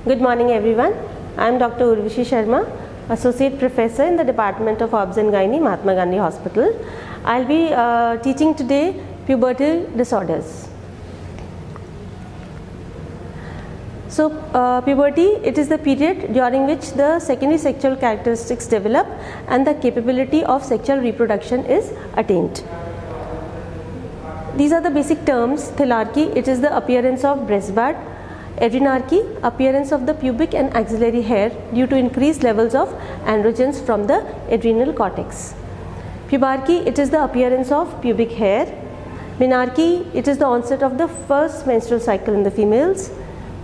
Good morning everyone. I am Dr. Urvashi Sharma, Associate Professor in the Department of Obs and Gynae, Mahatma Gandhi Hospital. I will be teaching today pubertal disorders. So puberty, it is the period during which the secondary sexual characteristics develop and the capability of sexual reproduction is attained. These are the basic terms. Thelarchy, it is the appearance of breast bud. Adrenarchy, appearance of the pubic and axillary hair due to increased levels of androgens from the adrenal cortex. Pubarchy, it is the appearance of pubic hair. Menarche, it is the onset of the first menstrual cycle in the females.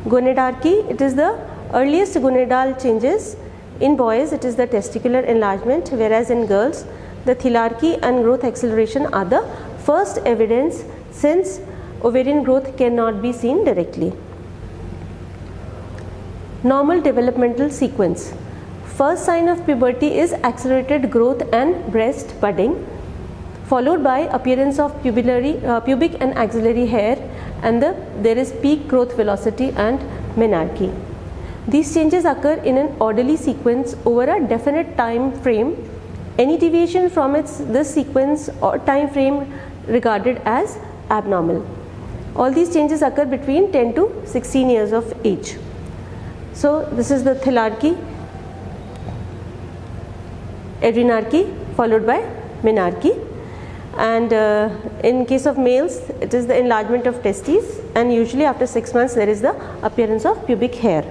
Gonadarchy, it is the earliest gonadal changes. In boys, it is the testicular enlargement, whereas in girls, the thelarchy and growth acceleration are the first evidence, since ovarian growth cannot be seen directly. Normal developmental sequence. First sign of puberty is accelerated growth and breast budding, followed by appearance of pubic and axillary hair, and there is peak growth velocity and menarche. These changes occur in an orderly sequence over a definite time frame. Any deviation from this sequence or time frame regarded as abnormal. All these changes occur between 10 to 16 years of age. So this is the thelarchy, adrenarchy followed by menarche, and in case of males it is the enlargement of testes, and usually after 6 months there is the appearance of pubic hair.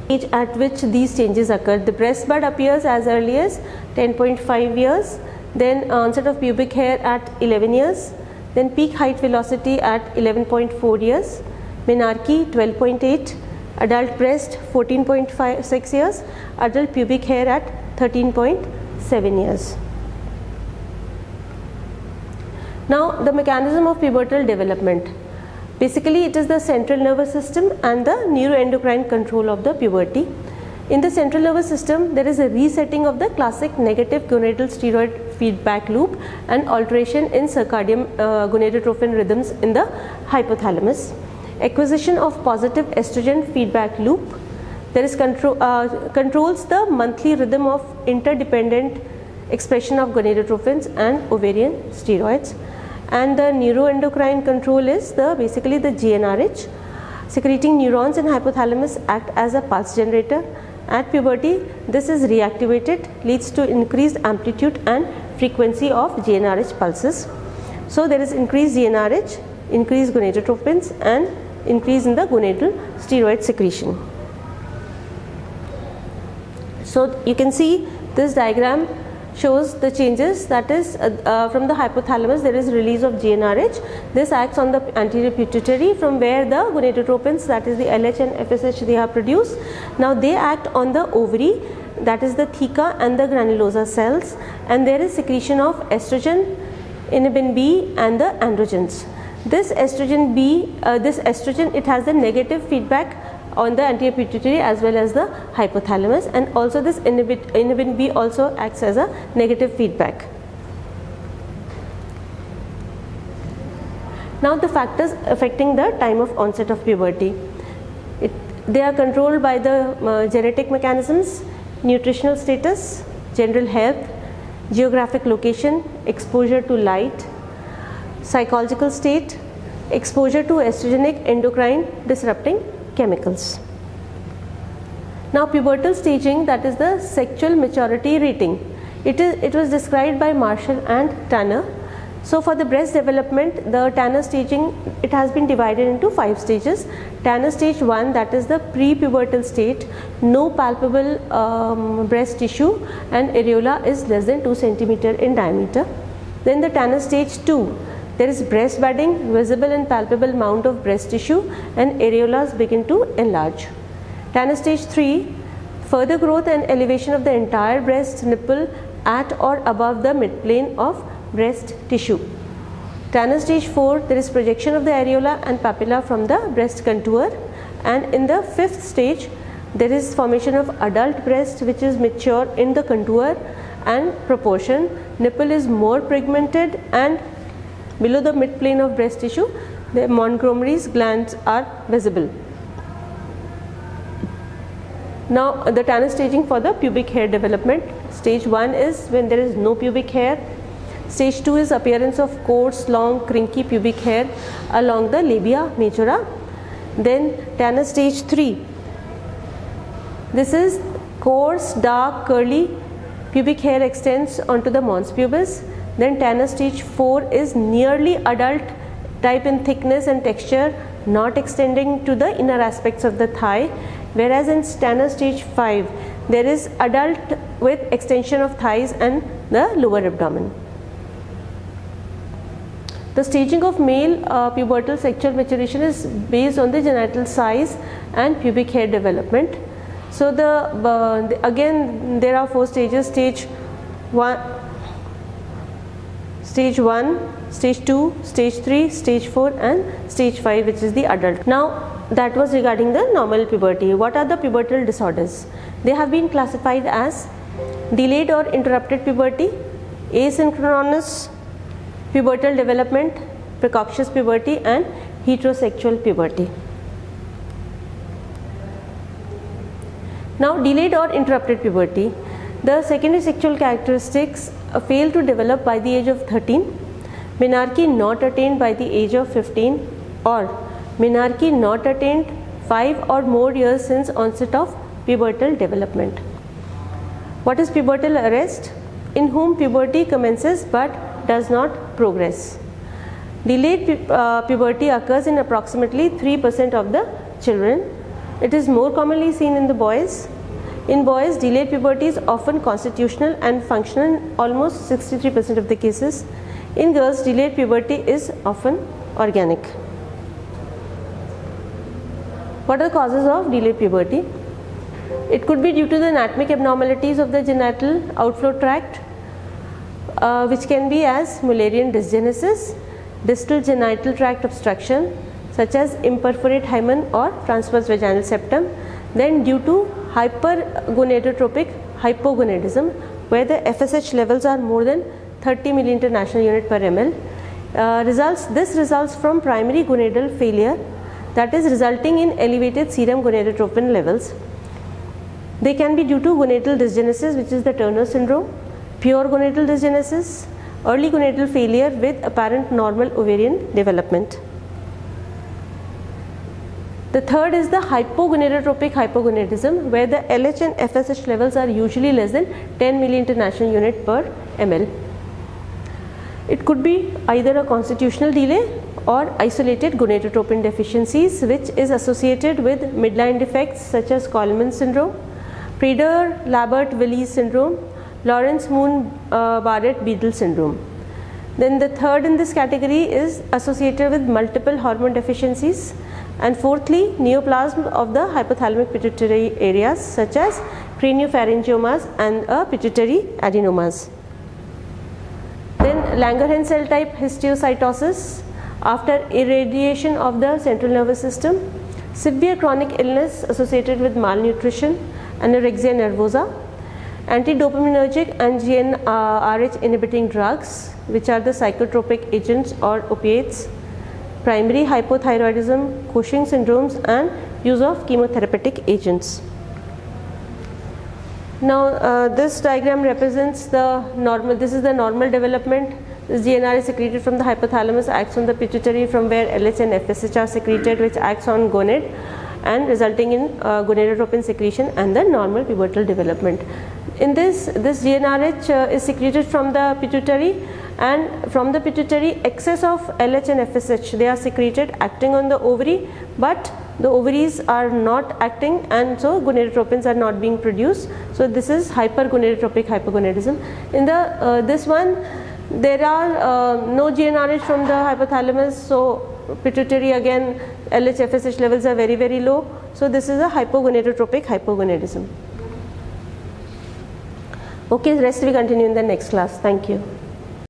Age at which these changes occur: the breast bud appears as early as 10.5 years, then onset of pubic hair at 11 years, then peak height velocity at 11.4 years, menarche 12.8, adult breast 14.6 years, adult pubic hair at 13.7 years. Now the mechanism of pubertal development. Basically it is the central nervous system and the neuroendocrine control of the puberty. In the central nervous system there is a resetting of the classic negative gonadal steroid feedback loop and alteration in circadian gonadotrophin rhythms in the hypothalamus. Acquisition of positive estrogen feedback loop. There is controls the monthly rhythm of interdependent expression of gonadotrophins and ovarian steroids. And the neuroendocrine control is basically the GnRH. Secreting neurons in hypothalamus act as a pulse generator. At puberty, this is reactivated, leads to increased amplitude and frequency of GnRH pulses. So there is increased GnRH, increased gonadotrophins, and increase in the gonadal steroid secretion. So you can see this diagram shows the changes, that is from the hypothalamus there is release of GnRH. This acts on the anterior pituitary, from where the gonadotropins, that is the LH and FSH, they are produced. Now they act on the ovary, that is the theca and the granulosa cells, and there is secretion of estrogen, inhibin B and the androgens. This estrogen it has the negative feedback on the anterior pituitary as well as the hypothalamus, and also this inhibin B also acts as a negative feedback. Now the factors affecting the time of onset of puberty. They are controlled by the genetic mechanisms, nutritional status, general health, geographic location, exposure to light, psychological state, exposure to estrogenic endocrine disrupting chemicals. Now pubertal staging, that is the sexual maturity rating. It was described by Marshall and Tanner. So for the breast development, the Tanner staging, it has been divided into 5 stages. Tanner stage 1, that is the pre-pubertal state, no palpable breast tissue and areola is less than 2 cm in diameter. Then the Tanner stage 2, there is breast budding, visible and palpable mound of breast tissue, and areolas begin to enlarge. Tanner stage 3, further growth and elevation of the entire breast nipple at or above the midplane of breast tissue. Tanner stage 4, there is projection of the areola and papilla from the breast contour, and in the 5th stage there is formation of adult breast which is mature in the contour and proportion. Nipple is more pigmented, and below the midplane of breast tissue the Montgomery's glands are visible. Now the Tanner staging for the pubic hair development. Stage 1 is when there is no pubic hair. Stage 2 is appearance of coarse, long, crinky pubic hair along the labia majora. Then Tanner stage 3. This is coarse, dark, curly pubic hair extends onto the mons pubis. Then Tanner stage 4 is nearly adult type in thickness and texture, not extending to the inner aspects of the thigh. Whereas in Tanner stage 5 there is adult with extension of thighs and the lower abdomen. The staging of male pubertal sexual maturation is based on the genital size and pubic hair development. So again there are 4 stages: stage 1, stage 2, stage 3, stage 4 and stage 5, which is the adult. Now that was regarding the normal puberty. What are the pubertal disorders? They have been classified as delayed or interrupted puberty, asynchronous pubertal development, precocious puberty and heterosexual puberty. Now delayed or interrupted puberty. The secondary sexual characteristics fail to develop by the age of 13, menarche not attained by the age of 15, or menarche not attained 5 or more years since onset of pubertal development. What is pubertal arrest? In whom puberty commences but does not progress. Delayed puberty occurs in approximately 3% of the children. It is more commonly seen in the boys. In boys, delayed puberty is often constitutional and functional in almost 63% of the cases. In girls, delayed puberty is often organic. What are the causes of delayed puberty? It could be due to the anatomic abnormalities of the genital outflow tract, which can be as Mullerian dysgenesis, distal genital tract obstruction such as imperforate hymen or transverse vaginal septum. Then due to hypergonadotropic hypogonadism, where the FSH levels are more than 30 milli-international unit per ml, this results from primary gonadal failure, that is resulting in elevated serum gonadotropin levels. They can be due to gonadal dysgenesis, which is the Turner syndrome, pure gonadal dysgenesis, early gonadal failure with apparent normal ovarian development. The third is the hypogonadotropic hypogonadism, where the LH and FSH levels are usually less than 10 milli-international unit per ml. It could be either a constitutional delay or isolated gonadotropin deficiencies, which is associated with midline defects such as Coleman syndrome, Prader-Labert-Willis syndrome, Lawrence-Moon-Barrett-Beadle syndrome. Then the third in this category is associated with multiple hormone deficiencies. And fourthly, neoplasm of the hypothalamic pituitary areas such as craniopharyngiomas and pituitary adenomas. Then Langerhans cell type histiocytosis after irradiation of the central nervous system, severe chronic illness associated with malnutrition, anorexia nervosa, antidopaminergic and GnRH inhibiting drugs, which are the psychotropic agents or opiates, primary hypothyroidism, Cushing syndromes and use of chemotherapeutic agents. Now this diagram represents the normal, this is the normal development. This GnR is secreted from the hypothalamus, acts on the pituitary from where LH and FSH are secreted, which acts on gonad and resulting in gonadotropin secretion and the normal pubertal development. In this GnRH is secreted from the pituitary, and from the pituitary excess of LH and FSH, they are secreted acting on the ovary, but the ovaries are not acting and so gonadotropins are not being produced. So this is hypergonadotropic hypogonadism. In the this one there are no GnRH from the hypothalamus, so pituitary again LH FSH levels are very, very low. So this is a hypogonadotropic hypogonadism. Okay, rest we continue in the next class. Thank you.